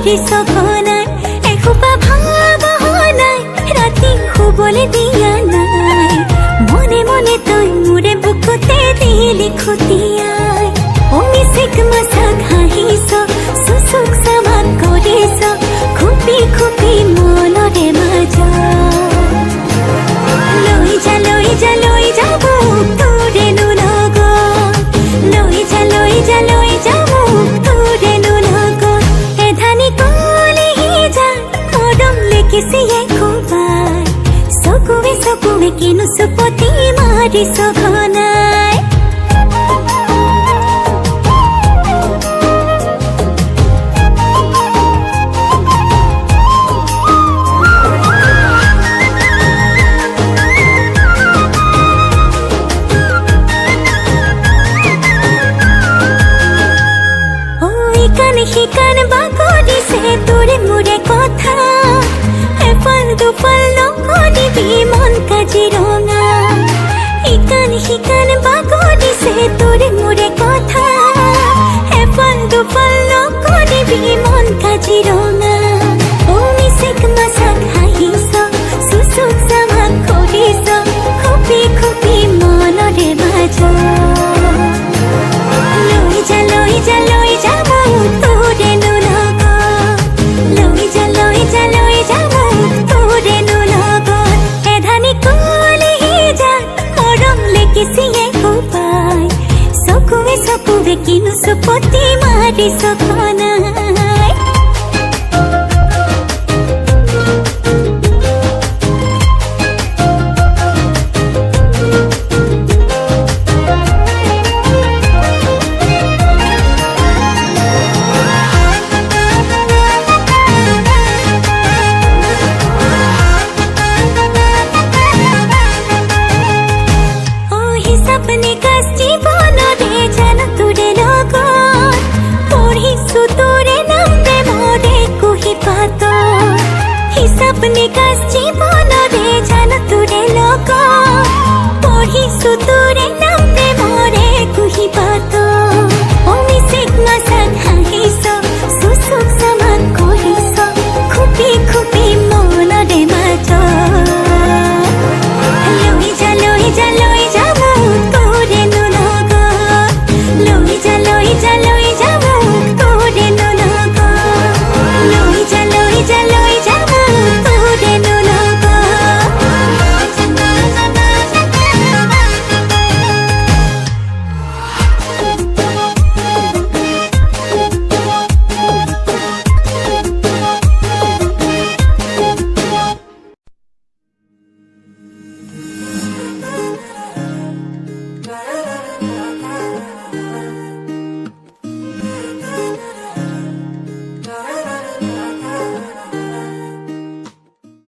মাৰি সঘনাই এসোপা ভাবনাই ৰাতি শুবলৈ দিয়া নাই মনে মনে তই মোৰে বুকুতে দিলি খুটিয়াই মিচিক মাছাক হাঁহিছ চুচুক চামাক কৰিছ খুপি খুপি মনৰে মাজত লৈ যা লৈ যা লৈ যা মোক তোৰেনো লগত লৈ যা লৈ যা লৈ যা মোক তোৰেনো লগত এধানি কলিহি যা মৰম লেকিছিয়ে খুবাই চকুৱে চকুৱে কিনো চুপতি মাৰি সঘনাই শিকান বাগৰিছে তোৰে মোৰে কথা এফাল দুফাল নকৰিবি মন কাজিৰঙা শিকান বাগৰিছে তোৰে মোৰে কথা এফাল দুফাল নকৰিবি মন কাজিৰঙা মিচিক মাছাক হাঁহিছ চুচুক চামাক কৰিছ খুপি খুপি মনৰে মাজত লৈ যা লৈ যা লৈ যা মোক তোৰেনো লগত লৈ যা লৈ যা লৈ যা মোক তোৰেনো লগত এধানি কলিহি যা মৰম লেকিছিয়ে খুবাই চকুৱে চকুৱে কিনো চুপতি মাৰি সঘনাই সপনে কাষ্টি বনৰে জানো তোৰে লগত পঢ়িছো তোৰে নাম প্ৰেমৰে কুহি পাত সপনে কাষ্টি